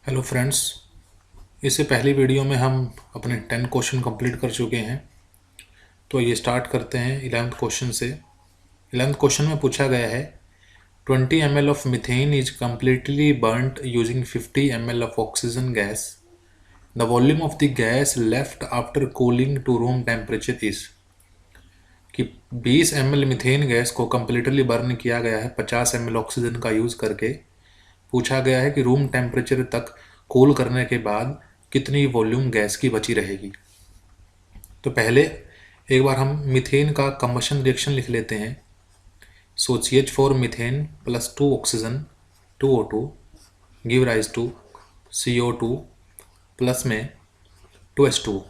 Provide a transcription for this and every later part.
Hello friends. इससे पहली video में हम अपने 10 क्वेश्चन कंप्लीट कर चुके हैं। तो ये स्टार्ट करते हैं 11th क्वेश्चन से। 11th क्वेश्चन में पूछा गया है 20 ml of methane is completely burned using 50 ml of oxygen gas. The volume of the gas left after cooling to room temperature is. कि 20 ml मीथेन गैस को completely burn किया गया है 50 ml ऑक्सीजन का यूज़ करके। पूछा गया है कि रूम टेम्परेचर तक कूल करने के बाद कितनी वॉल्यूम गैस की बची रहेगी। तो पहले एक बार हम मीथेन का कंबशन रिएक्शन लिख लेते हैं। So CH4 methane plus 2 oxygen 2O2 give rise to CO2 plus में 2H2।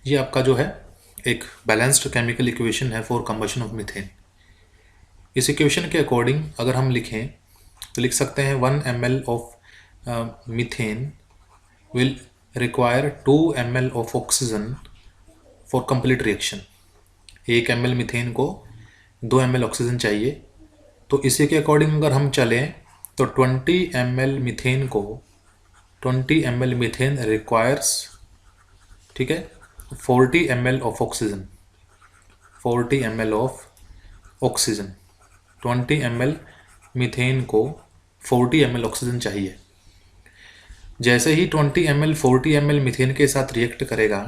ये आपका जो है एक बैलेंस्ड केमिकल इक्वेशन है फॉर कंबशन ऑफ मीथेन। इस इक्वेशन के अकॉर्डिंग अगर हम लिखें तो लिख सकते हैं 1 ml of methane will require 2 ml of oxygen for complete reaction। 1 ml methane को 2 ml ऑक्सीजन चाहिए। तो इसी के अकॉर्डिंग अगर हम चलें तो 20 ml मीथेन को 20 ml मीथेन रिक्वायर्स, ठीक है, 40 ml of oxygen. 40 ml of oxygen, 20 ml methane को 40 ml ऑक्सीजन चाहिए। जैसे ही 20 ml 40 ml मीथेन के साथ रिएक्ट करेगा,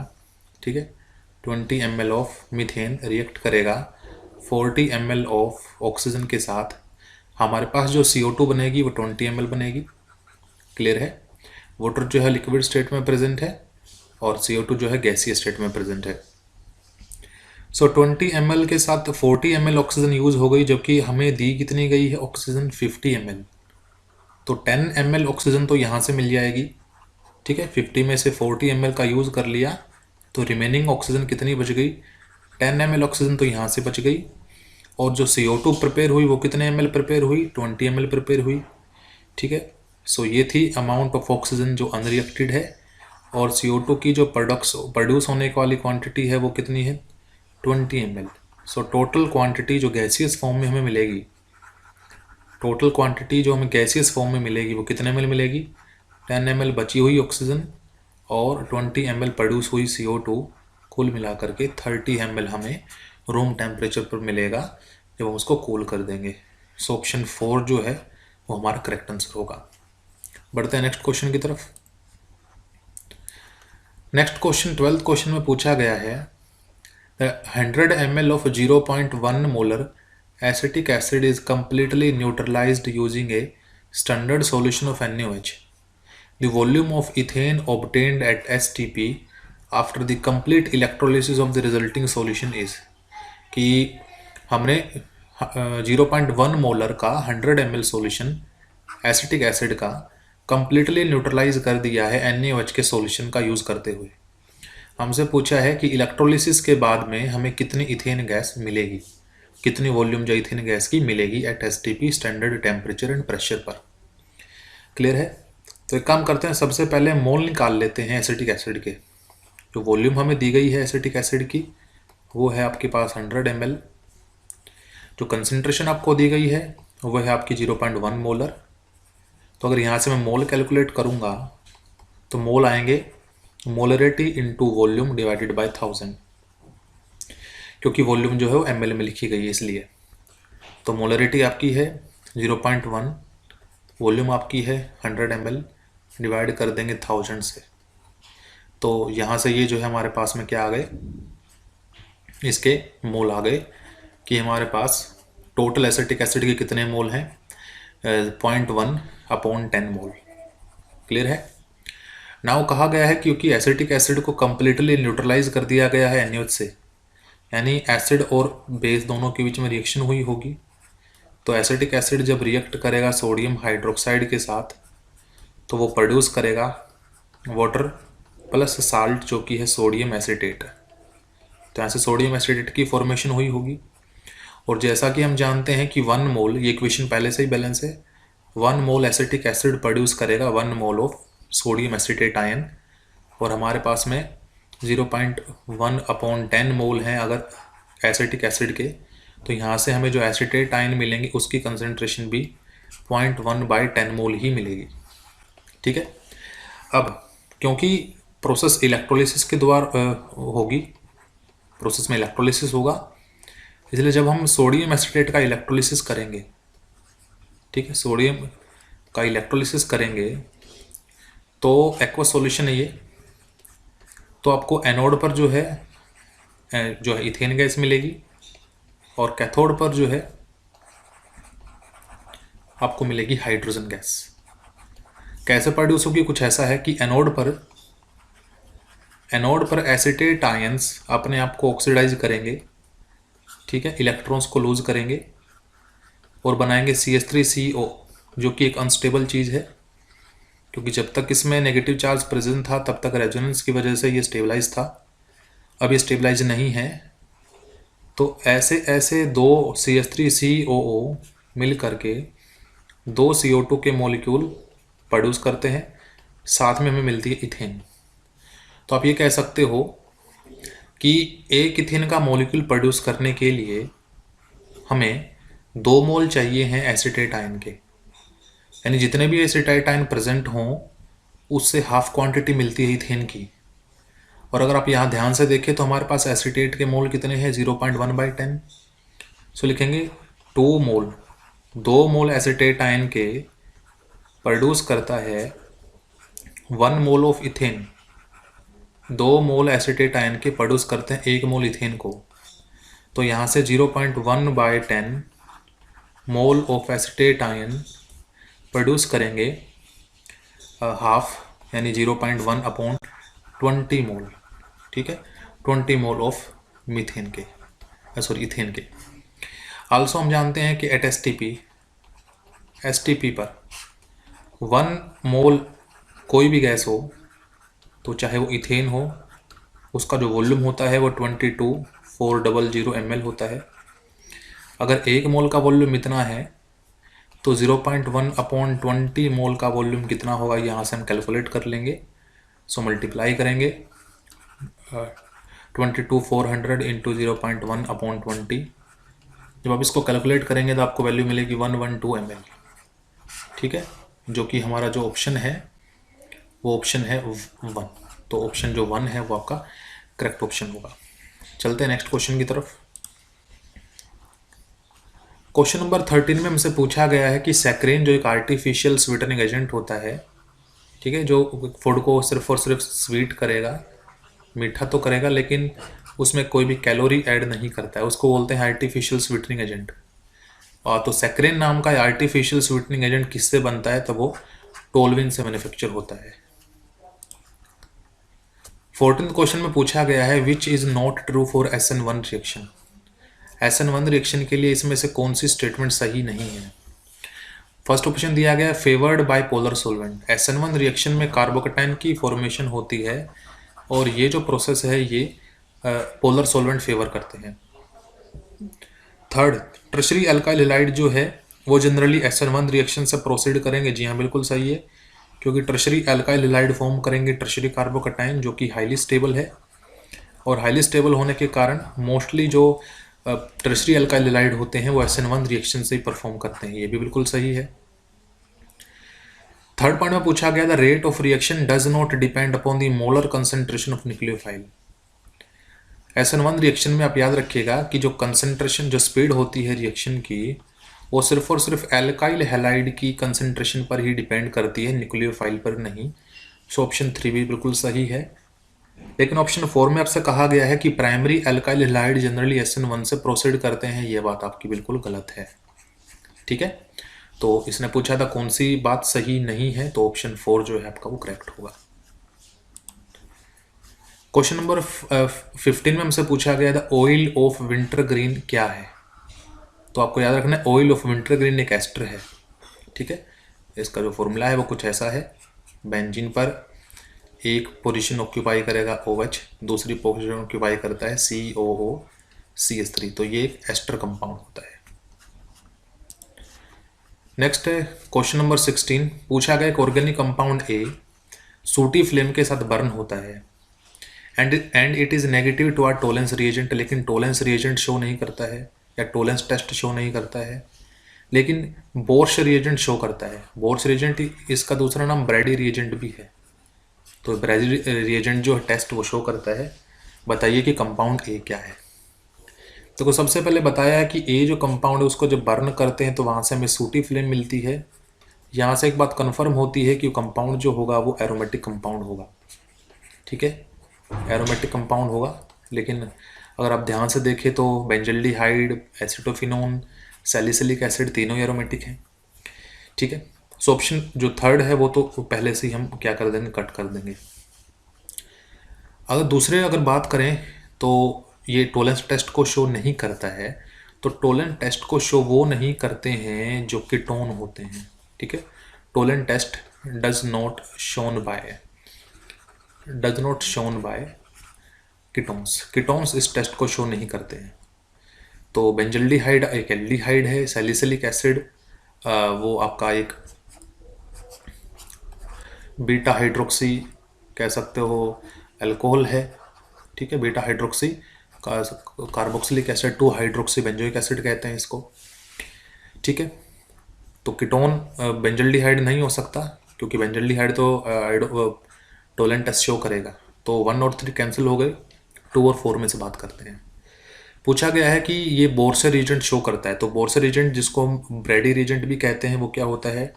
ठीक है, 20 ml ऑफ मीथेन रिएक्ट करेगा 40 ml ऑफ ऑक्सीजन के साथ, हमारे पास जो CO2 बनेगी वो 20 ml बनेगी। क्लियर है? वाटर जो है लिक्विड स्टेट में प्रेजेंट है और CO2 जो है गैसीय स्टेट में प्रेजेंट है। सो 20 ml के साथ 40 ml ऑक्सीजन यूज हो गई, जबकि हमें दी कितनी गई है ऑक्सीजन 50 ml। तो 10 ml ऑक्सीजन तो यहाँ से मिल जाएगी, ठीक है। 50 में से 40 ml का यूज़ कर लिया तो रिमेनिंग ऑक्सीजन कितनी बच गई? 10 ml ऑक्सीजन तो यहाँ से बच गई। और जो CO2 प्रिपेयर हुई वो कितने ml प्रिपेयर हुई? 20 ml प्रिपेयर हुई, ठीक है। सो ये थी अमाउंट ऑफ ऑक्सीजन जो अनरिएक्टेड है, और CO2 की जो प्रोड्यूस होने वाली क्वांटिटी है वो कितनी है? 20 ml। सो टोटल क्वांटिटी जो गैसियस फॉर्म में हमें मिलेगी, टोटल क्वांटिटी जो हमें गैसियस फॉर्म में मिलेगी वो कितने ml मिलेगी? 10 ml बची हुई ऑक्सीजन और 20 ml प्रोड्यूस हुई CO2, कुल मिलाकर के 30 ml हमें रूम टेम्परेचर पर मिलेगा जब हम उसको कूल कर देंगे। सो ऑप्शन 4 जो है वो हमारा करेक्ट आंसर होगा। बढ़ते हैं नेक्स्ट क्वेश्चन की तरफ। नेक्स्ट क्वेश्चन 12th क्वेश्चन में पूछा गया है 100 ml of 0.1 molar acetic acid is completely neutralized using a standard solution of NaOH। The volume of ethane obtained at STP after the complete electrolysis of the resulting solution is। कि हमने 0.1 molar का 100 ml solution acetic acid का completely neutralise कर दिया है NaOH के solution का use करते हुए। हमसे पूछा है कि इलेक्ट्रोलिसिस के बाद में हमें कितनी इथेन गैस मिलेगी, कितनी वॉल्यूम जो इथेन गैस की मिलेगी at STP standard temperature and pressure पर। क्लियर है? तो एक काम करते हैं, सबसे पहले मोल निकाल लेते हैं एसिटिक एसिड के। जो वॉल्यूम हमें दी गई है एसिटिक एसिड की वो है आपके पास 100 ml। जो कंसंट्रेशन आपको दी गई है वो है आपकी 0.1 मोलर। तो अगर यहाँ से मैं मोल कैलकुलेट करूँगा तो मोल आएंगे molarity into volume divided by 1000, क्योंकि वॉल्यूम जो है वो ml में लिखी गई है इसलिए। तो मोलरिटी आपकी है 0.1, वॉल्यूम आपकी है 100 ml, डिवाइड कर देंगे 1000 से। तो यहाँ से ये जो है हमारे पास में क्या आ गए, इसके मोल आ गए कि हमारे पास टोटल एसिटिक एसिड के कितने मोल हैं? 0.1/10 मोल। क्लियर है? नाउ कहा गया है क्योंकि एसिटिक एसिड को कम्प्लीटली न्यूट्रलाइज कर दिया गया है NaOH से, यानी एसिड और बेस दोनों के बीच में रिएक्शन हुई होगी। तो एसिटिक एसिड जब रिएक्ट करेगा सोडियम हाइड्रोक्साइड के साथ तो वो प्रोड्यूस करेगा वाटर प्लस साल्ट जो कि है सोडियम एसिटेट। तो यहाँ से सोडियम एसिटेट की फॉर्मेशन हुई होगी। और जैसा कि हम जानते हैं कि 1 मोल, ये इक्वेशन पहले से ही बैलेंस है, 1 मोल एसिटिक एसिड प्रोड्यूस करेगा 1 mole of sodium acetate ion. और हमारे पास में 0.1/10 मोल हैं अगर एसिटिक एसिड के, तो यहाँ से हमें जो एसिटेट आयन मिलेंगे उसकी कंसंट्रेशन भी 0.1/10 मोल ही मिलेगी। ठीक है। अब क्योंकि प्रोसेस इलेक्ट्रोलिसिस के द्वारा होगी, प्रोसेस में इलेक्ट्रोलिसिस होगा, इसलिए जब हम सोडियम एसीटेट का इलेक्ट्रोलिसिस करेंगे, ठीक है, सोडियम का इलेक्ट्रोलिसिस करेंगे तो एक्वा सॉल्यूशन है ये, तो आपको एनोड पर जो है इथेन गैस मिलेगी और कैथोड पर जो है आपको मिलेगी हाइड्रोजन गैस। कैसे प्रोड्यूस होगी? कुछ ऐसा है कि एनोड पर एसीटेट आयंस अपने आप को ऑक्सीडाइज करेंगे, ठीक है, इलेक्ट्रॉन्स को लूज करेंगे और बनाएंगे CH3CO, जो कि एक अनस्टेबल चीज़ है, क्योंकि जब तक इसमें नेगेटिव चार्ज प्रेजेंट था तब तक रेजोनेंस की वजह से ये स्टेबलाइज था, अब ये स्टेबलाइज नहीं है। तो ऐसे ऐसे दो CH3COO मिल करके दो CO2 के मॉलिक्यूल प्रोड्यूस करते हैं, साथ में हमें मिलती है इथेन। तो आप ये कह सकते हो कि एक इथेन का मॉलिक्यूल प्रोड्यूस करने के लिए हमें 2 मोल चाहिए हैं एसीटेट आयन के, यानी जितने भी एसीटेट आयन प्रेजेंट हों उससे हाफ क्वांटिटी मिलती है इथेन की। और अगर आप यहाँ ध्यान से देखें तो हमारे पास एसीटेट के मोल कितने हैं? 0.1/10। सो लिखेंगे 2 मोल, 2 मोल एसीटेट आयन के प्रोड्यूस करता है 1 mole of ethane. 2 mole acetate ion के प्रोड्यूस करते हैं 1 मोल इथेन को। तो यहाँ से 0.1/10 mole of acetate ion produce करेंगे हाफ, यानी 0.1/20 मोल, ठीक है, 20 मोल ऑफ मीथेन के, इथेन के। आल्सो हम जानते हैं कि एट एसटीपी पर 1 मोल कोई भी गैस हो, तो चाहे वो इथेन हो, उसका जो वॉल्यूम होता है वो 22,400 ml होता है। अगर 1 मोल का वॉल्यूम इतना है तो 0.1/20 मोल का वॉल्यूम कितना होगा, यहाँ से हम कैलकुलेट कर लेंगे। सो मल्टीप्लाई करेंगे 22,400 इंटू 0.1/20। जब आप इसको कैलकुलेट करेंगे तो आपको वैल्यू मिलेगी 112 ml, ठीक है, जो कि हमारा जो ऑप्शन है वो ऑप्शन है 1। तो ऑप्शन जो 1 है वो आपका करेक्ट ऑप्शन होगा। चलते हैं नेक्स्ट क्वेश्चन की तरफ। क्वेश्चन नंबर 13 में हमसे पूछा गया है कि सैक्रिन जो एक आर्टिफिशियल स्वीटनिंग एजेंट होता है, ठीक है, जो फूड को सिर्फ और सिर्फ स्वीट करेगा, मीठा तो करेगा लेकिन उसमें कोई भी कैलोरी ऐड नहीं करता है, उसको बोलते हैं आर्टिफिशियल स्वीटनिंग एजेंट। और तो सैक्रिन नाम का आर्टिफिशियल स्वीटनिंग एजेंट किससे बनता है? तो वो टोल्विन से मैन्युफैक्चर होता है। 14th क्वेश्चन में पूछा गया है which is not true for SN1 reaction. SN1 reaction के लिए इसमें से कौन सी स्टेटमेंट सही नहीं है? फर्स्ट ऑप्शन दिया गया है favoured by polar solvent. SN1 reaction में कार्बोकैटायन की फॉर्मेशन होती है और ये जो प्रोसेस है ये पोलर सोल्वेंट फेवर करते हैं। थर्ड, टर्शरी अल्काइल हैलाइड जो है वो जनरली SN1 रिएक्शन से प्रोसीड करेंगे। जी हाँ, बिल्कुल सही है, क्योंकि टर्शरी अल्काइल हैलाइड फॉर्म करेंगे टर्शरी कार्बोकैटायन, जो कि हाईली स्टेबल है, और हाईली स्टेबल होने के कारण मोस्टली जो टर्शरी अल्काइल हैलाइड होते हैं वो SN1 रिएक्शन से ही परफॉर्म करते हैं। ये भी बिल्कुल सही है। थर्ड पॉइंट में पूछा गया the rate of reaction does not depend upon the molar concentration of nucleophile. SN1 reaction में आप याद रखिएगा कि जो कंसंट्रेशन, जो स्पीड होती है रिएक्शन की, वो सिर्फ और सिर्फ एल्काइल हैलाइड की कंसंट्रेशन पर ही डिपेंड करती है, न्यूक्लियोफाइल पर नहीं। सो ऑप्शन 3 भी बिल्कुल सही है। लेकिन ऑप्शन 4 में आपसे कहा गया है कि primary alkyl halide generally SN1 से प्रोसीड करते हैं, ये बात आपकी बिल्कुल गलत है, ठीक है। तो इसने पूछा था कौन सी बात सही नहीं है, तो ऑप्शन 4 जो है आपका वो करेक्ट होगा। क्वेश्चन नंबर 15 में हमसे पूछा गया था ऑयल ऑफ विंटर ग्रीन क्या है। तो आपको याद रखना है ऑयल ऑफ विंटर ग्रीन एक एस्टर है, ठीक है। इसका जो फॉर्मूला है वो कुछ ऐसा है, बेंजीन पर एक पोजीशन ऑक्यूपाई करेगा OH, दूसरी पोजीशन ऑक्यूपाई करता है COOCH3, तो ये एक एस्टर कंपाउंड होता है। नेक्स्ट है क्वेश्चन नंबर 16, पूछा गया एक organic compound A sooty flame के साथ बर्न होता है and it is negative to आर टोलेंस रिएजेंट, लेकिन टोलेंस रिएजेंट शो नहीं करता है या टोलेंस टेस्ट शो नहीं करता है। लेकिन बोर्श रिएजेंट शो करता है। बोर्श रिएजेंट इसका दूसरा नाम ब्रैडी रिएजेंट भी है। तो ब्रैडी रिएजेंट जो टेस्ट वो शो करता है। बताइए कि कंपाउंड ए क्या है। तो सबसे पहले बताया है कि ए जो कंपाउंड है उसको जब बर्न करते हैं तो वहाँ से हमें सूटी फ्लेम मिलती है। यहाँ से एक बात कंफर्म होती है कि कंपाउंड जो होगा वो एरोमेटिक कंपाउंड होगा। ठीक है, एरोमेटिक कंपाउंड होगा। लेकिन अगर आप ध्यान से देखें तो बेंजल्डिहाइड, एसिटोफिनोन, सैलिसिलिक एसिड तीनों एरोमेटिक हैं। ठीक है, सो ऑप्शन जो थर्ड है वो तो पहले से ही हम क्या कर देंगे, कट कर देंगे। अगर बात करें तो ये टोलेंस टेस्ट को शो नहीं करता है। तो टोलेंस टेस्ट को शो वो नहीं करते हैं जो कीटोन होते हैं। ठीक है, Tollens test does not shown by ketones इस टेस्ट को शो नहीं करते हैं। तो बेंजल्डिहाइड एक एल्डिहाइड है, सैलिसिलिक एसिड वो आपका एक बीटा हाइड्रोक्सी कह सकते हो अल्कोहल है। ठीक है, beta hydroxy carboxylic acid 2 hydroxy benzoic acid कहते हैं इसको। ठीक है, तो कीटोन बेंजल्डिहाइड नहीं हो सकता क्योंकि बेंजल्डिहाइड तो टोलेंट टेस्ट शो करेगा। तो 1 और 3 कैंसिल हो गए, 2 और 4 में से बात करते हैं। पूछा गया है कि ये बोर्सर रिएजेंट शो करता है। तो बोर्सर रिएजेंट जिसको हम ब्रैडी रिएजेंट भी कहते हैं वो क्या होता है,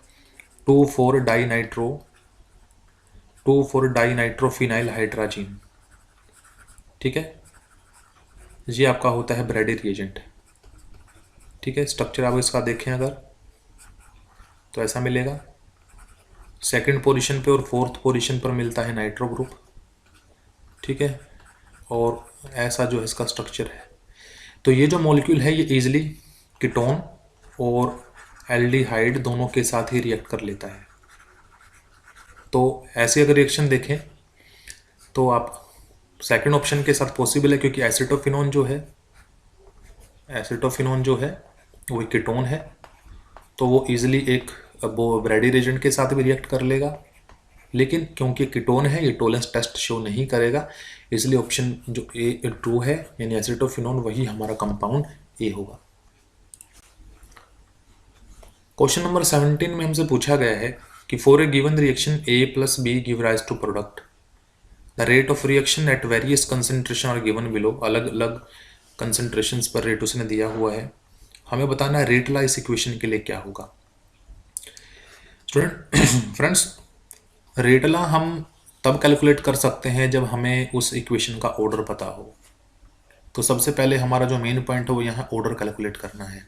2,4-डाइनाइट्रोफिनाइल हाइड्राजीन। ठीक है, ये आपका होता है ब्रैडी रिएजेंट। ठीक है, स्ट्रक्चर आप इसका देखें अगर तो ऐसा मिलेगा। सेकंड पोजीशन पे और फोर्थ पोजीशन पर मिलता है नाइट्रो ग्रुप। ठीक है, और ऐसा जो है इसका स्ट्रक्चर है। तो ये जो मॉलिक्यूल है ये इजीली कीटोन और एल्डिहाइड दोनों के साथ ही रिएक्ट कर लेता है। तो ऐसे अगर रिएक्शन देखें तो आप सेकंड ऑप्शन के साथ पॉसिबल है क्योंकि एसिटोफिनोन जो है वो कीटोन है। तो वो इजीली एक वो ब्रैडी रिएजेंट के साथ भी रिएक्ट कर लेगा। लेकिन क्योंकि कीटोन है ये टोलेंस टेस्ट शो नहीं करेगा, इसलिए ऑप्शन जो ए ट्रू है यानी एसिटोफिनोन वही हमारा कंपाउंड ए होगा। क्वेश्चन नंबर 17 में हमसे पूछा गया है कि for a given reaction A plus B give rise to product, the rate of reaction at various concentration are given below. अलग अलग कंसेंट्रेशन पर रेट उसने दिया हुआ है। हमें बताना है रेट ला इस इक्वेशन के लिए क्या होगा। स्टूडेंट फ्रेंड्स, रेटला हम तब कैलकुलेट कर सकते हैं जब हमें उस इक्वेशन का ऑर्डर पता हो। तो सबसे पहले हमारा जो मेन पॉइंट है वो यहाँ ऑर्डर कैलकुलेट करना है।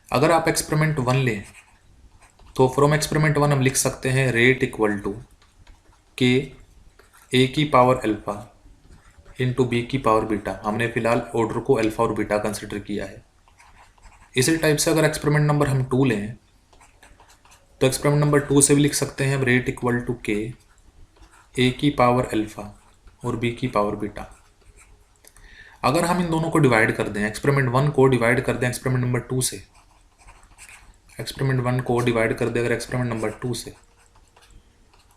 अगर आप एक्सपेरिमेंट 1 लें तो फ्रॉम एक्सपेरिमेंट 1 हम लिख सकते हैं रेट इक्वल टू के ए की पावर अल्फा इंटू बी की पावर बीटा। हमने फिलहाल ऑर्डर को अल्फा और बीटा कंसिडर किया है। इसी टाइप से अगर एक्सपेरिमेंट नंबर हम 2 लें तो एक्सपेरिमेंट नंबर 2 से भी लिख सकते हैं रेट इक्वल टू के ए की पावर अल्फा और बी की पावर बीटा। अगर हम इन दोनों को डिवाइड कर दें, एक्सपेरिमेंट 1 को डिवाइड कर दें एक्सपेरिमेंट नंबर 2 से, एक्सपेरिमेंट 1 को डिवाइड कर दें अगर एक्सपेरिमेंट नंबर 2 से,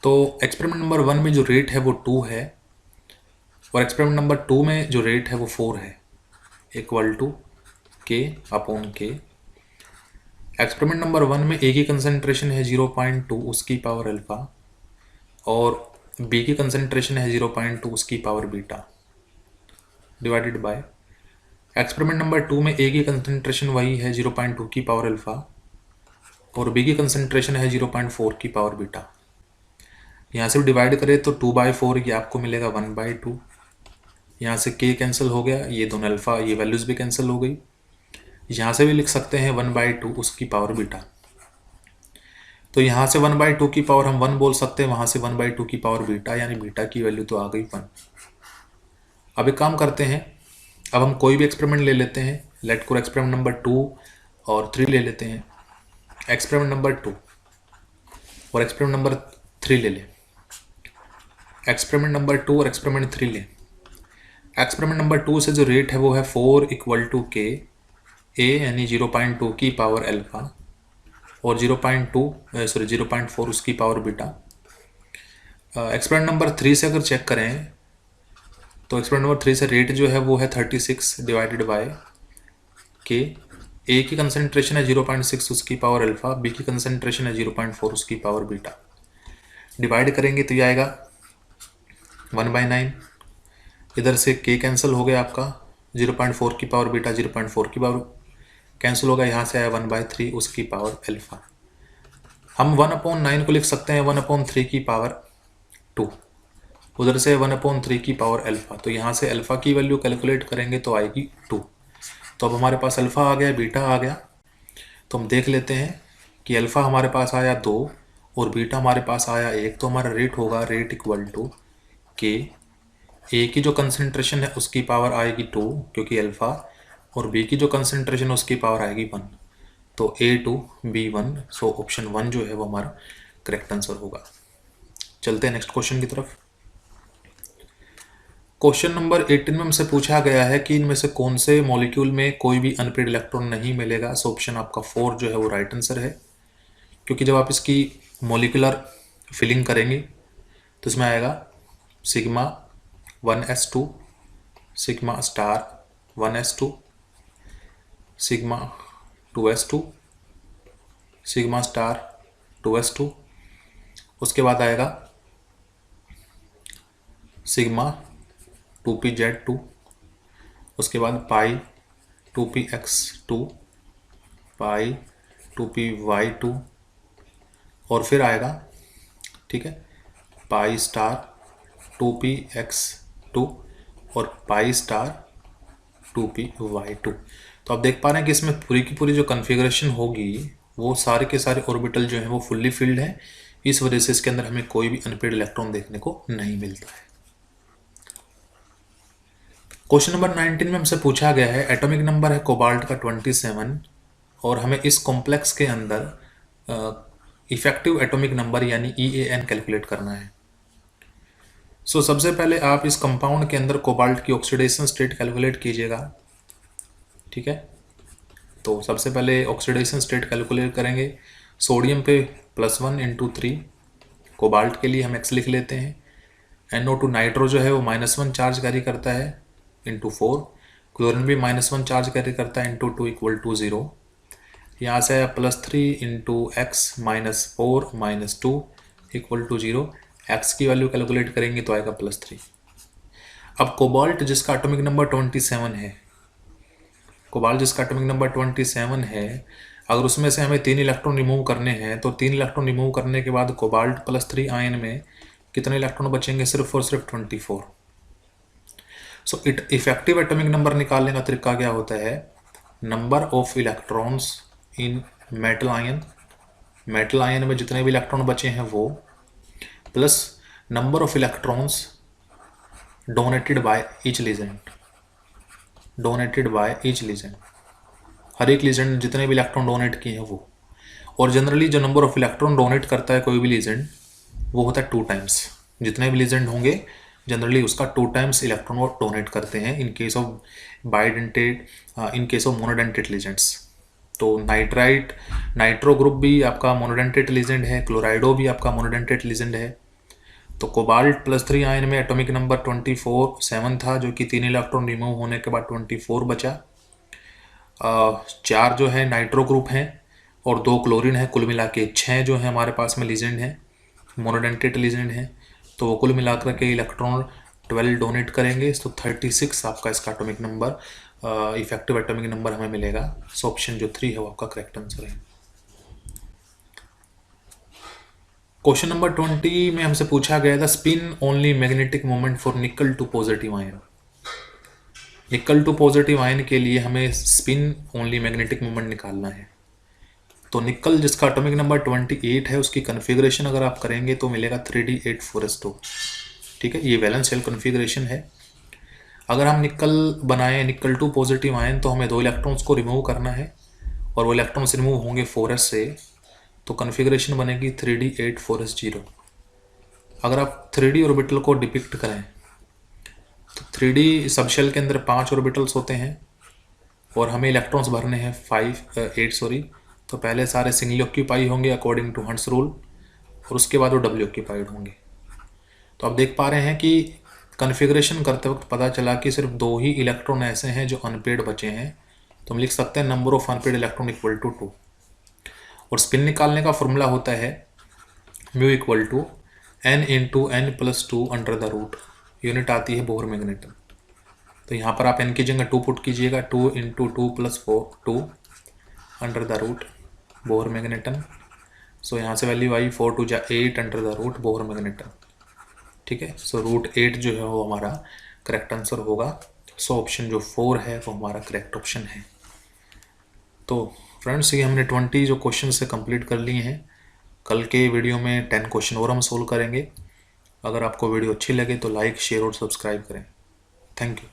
तो एक्सपेरिमेंट नंबर 1 में जो रेट है वो 2 है और एक्सपेरिमेंट नंबर 2 में जो रेट है वो 4 है, इक्वल टू के अपॉन के। एक्सपेरिमेंट नंबर 1 में ए की कंसंट्रेशन है 0.2 उसकी पावर अल्फा और बी की कंसंट्रेशन है 0.2 उसकी power beta, divided by experiment number 2 में ए की कंसंट्रेशन वही है 0.2 की पावर अल्फा और बी की कंसंट्रेशन है 0.4 की पावर बीटा। यहाँ से डिवाइड करें तो 2/4 ये आपको मिलेगा 1/2। यहाँ से के कैंसिल हो गया, ये दोनों अल्फा ये वैल्यूज़ भी कैंसिल हो गई। यहाँ से भी लिख सकते हैं 1/2 उसकी पावर बीटा। तो यहाँ से 1/2 की पावर हम 1 बोल सकते हैं, वहाँ से 1/2 की पावर बीटा यानी बीटा की वैल्यू तो आ गई 1। अब एक काम करते हैं, अब हम कोई भी एक्सपेरिमेंट ले लेते हैं। लेट को एक्सपेरिमेंट नंबर 2 और 3 ले लेते हैं। एक्सपेरिमेंट नंबर 2 और एक्सपेरिमेंट नंबर 3 ले लें। एक्सपेरिमेंट नंबर 2 और एक्सपेरिमेंट 3 लें। एक्सपेरिमेंट नंबर 2 से जो रेट है वो है 4 इक्वल टू के ए यानी 0.2 की पावर अल्फा और 0.4 उसकी पावर बीटा। एक्सपेरिमेंट नंबर 3 से अगर चेक करें तो एक्सपेरिमेंट नंबर 3 से रेट जो है वो है 36 डिवाइडेड बाय के ए की कंसंट्रेशन है 0.6 उसकी पावर अल्फा, बी की कंसंट्रेशन है 0.4 उसकी पावर बीटा। डिवाइड करेंगे तो ये आएगा 1/9। इधर से के कैंसिल हो गया आपका, 0.4 की पावर बीटा 0.4 की पावर कैंसिल होगा, यहाँ से आया 1/3 उसकी पावर अल्फा। हम 1/9 को लिख सकते हैं 1/3 की पावर 2, उधर से 1/3 की पावर अल्फा, तो यहाँ से अल्फा की वैल्यू कैलकुलेट करेंगे तो आएगी 2। तो अब हमारे पास अल्फा आ गया, बीटा आ गया। तो हम देख लेते हैं कि अल्फा हमारे पास आया 2 और बीटा हमारे पास आया 1, तो हमारा रेट होगा रेट इक्वल टू के ए की जो कंसंट्रेशन है उसकी पावर आएगी 2 क्योंकि अल्फा, और बी की जो कंसंट्रेशन है उसकी पावर आएगी 1, तो A2 B1। सो ऑप्शन 1 जो है वो हमारा करेक्ट आंसर होगा। चलते हैं नेक्स्ट क्वेश्चन की तरफ। क्वेश्चन नंबर 18 में हमसे पूछा गया है कि इनमें से कौन से मॉलिक्यूल में कोई भी अनपेड इलेक्ट्रॉन नहीं मिलेगा। सो ऑप्शन आपका 4 जो है वो राइट आंसर है, क्योंकि जब आप इसकी मॉलिक्यूलर फिलिंग करेंगे तो इसमें आएगा sigma 1s2, sigma star 1s2, sigma 2s2, sigma star 2s2, उसके बाद आएगा सिग्मा 2pz2, उसके बाद पाई 2px2, पाई 2py2, और फिर आएगा, ठीक है, पाई स्टार 2px2 और पाई स्टार 2py2। तो आप देख पा रहे हैं कि इसमें पूरी की पूरी जो कॉन्फ़िगरेशन होगी वो सारे के सारे ऑर्बिटल जो हैं वो फुल्ली फिल्ड है, इस वजह से इसके अंदर हमें कोई भी अनपेड इलेक्ट्रॉन देखने को नहीं मिलता है। क्वेश्चन नंबर 19 में हमसे पूछा गया है, एटॉमिक नंबर है कोबाल्ट का 27 और हमें इस कॉम्प्लेक्स के अंदर इफेक्टिव एटॉमिक नंबर यानी EAN कैलकुलेट करना है। सो सबसे पहले आप इस कंपाउंड के अंदर कोबाल्ट की ऑक्सीडेशन स्टेट कैलकुलेट कीजिएगा, ठीक है। तो सबसे पहले ऑक्सीडेशन स्टेट कैलकुलेट करेंगे। सोडियम पे +1 × 3, कोबाल्ट के लिए हम X लिख लेते हैं। NO2 नाइट्रो जो है वो -1 चार्ज कैरी करता है × 4, क्लोरीन भी -1 चार्ज कैरी करता है × 2 = 0। यहाँ से आया +3 × x - 4 - 2 = 0। x की वैल्यू कैलकुलेट करेंगे तो आएगा +3। अब कोबाल्ट जिसका एटॉमिक नंबर 27 है, कोबाल्ट जिसका एटॉमिक नंबर 27 है, अगर उसमें से हमें 3 इलेक्ट्रॉन रिमूव करने हैं तो 3 इलेक्ट्रॉन रिमूव करने के बाद कोबाल्ट +3 आयन में कितने इलेक्ट्रॉन बचेंगे? सिर्फ और सिर्फ 24। सो इफेक्टिव एटॉमिक नंबर निकालने का तरीका क्या होता है? Number of electrons in metal ion, metal ion में जितने भी इलेक्ट्रॉन बचे हैं वो, plus number of electrons donated by each ligand, donated by each ligand, हर एक लीजेंड ने जितने भी इलेक्ट्रॉन डोनेट किए हैं वो। और जनरली जो नंबर ऑफ इलेक्ट्रॉन डोनेट करता है कोई भी लीजेंड वो होता है 2 टाइम्स। जितने भी लीजेंड होंगे जनरली उसका 2 टाइम्स इलेक्ट्रॉन वो डोनेट करते हैं in case of bidentate, in case of monodentate legends. तो नाइट्राइट, नाइट्रो ग्रुप भी आपका मोनोडेंटेड लीजेंड है, क्लोराइडो भी आपका मोनोडेंटेड लीजेंड है। तो कोबाल्ट +3 आयन में एटॉमिक नंबर 24 था, जो कि 3 इलेक्ट्रॉन रिमूव होने के बाद 24 बचा। 4 जो है नाइट्रो ग्रुप हैं और 2 क्लोरीन है, कुल मिला के 6 जो है हमारे पास में लीजेंड हैं, मोनोडेंटेड लीजेंड हैं। तो वो कुल मिलाकर के इलेक्ट्रॉन 12 डोनेट करेंगे, तो 36 आपका इसका atomic number, effective atomic number हमें मिलेगा। सो ऑप्शन जो 3 है वो आपका करेक्ट आंसर है। क्वेश्चन नंबर 20 में हमसे पूछा गया था spin only magnetic moment for निकल टू पॉजिटिव आयन। निकल टू पॉजिटिव आयन के लिए हमें स्पिन ओनली मैग्नेटिक मोमेंट निकालना है। तो निकल जिसका एटॉमिक नंबर 28 है उसकी कन्फिग्रेशन अगर आप करेंगे तो मिलेगा 3d8 ठीक है, ये वैलेंस शेल कन्फिग्रेशन है। अगर हम निकल बनाएं निकल टू पॉजिटिव आयन तो हमें 2 इलेक्ट्रॉन्स को रिमूव करना है और वो इलेक्ट्रॉन्स रिमूव होंगे 4s से, तो कन्फिग्रेशन बनेगी 3d8 अगर आप 3d ऑर्बिटल को डिपिक्ट करें तो 3d सबशेल के अंदर 5 ऑर्बिटल्स होते हैं और हमें इलेक्ट्रॉन्स भरने हैं 8। तो पहले सारे सिंगल ऑक्यूपाई होंगे अकॉर्डिंग टू हंट्स रूल और उसके बाद वो डबल ऑक्यूपाइड होंगे। तो आप देख पा रहे हैं कि कन्फिग्रेशन करते वक्त पता चला कि सिर्फ 2 ही इलेक्ट्रॉन ऐसे हैं जो अनपेड बचे हैं, तो हम लिख सकते हैं number of unpaid electron equal to 2। और स्पिन निकालने का फॉर्मूला होता है mu equal to n into n plus 2 under the root, unit आती है बोहर मैग्नेटन। तो यहाँ पर आप n की जगह 2 पुट कीजिएगा, 2 into 2 plus 2 under the root Bohr magneton. So यहाँ से वैल्यू आई 4 2 जा 8 under the root Bohr magneton. ठीक है, सो रूट 8 जो है वो हमारा करेक्ट आंसर होगा। सो ऑप्शन जो 4 है वो हमारा करेक्ट ऑप्शन है। तो फ्रेंड्स, ये हमने 20 जो क्वेश्चन से कंप्लीट कर लिए हैं। कल के वीडियो में 10 क्वेश्चन और हम सोल्व करेंगे। अगर आपको वीडियो अच्छी लगे तो लाइक, शेयर और सब्सक्राइब करें। Thank you.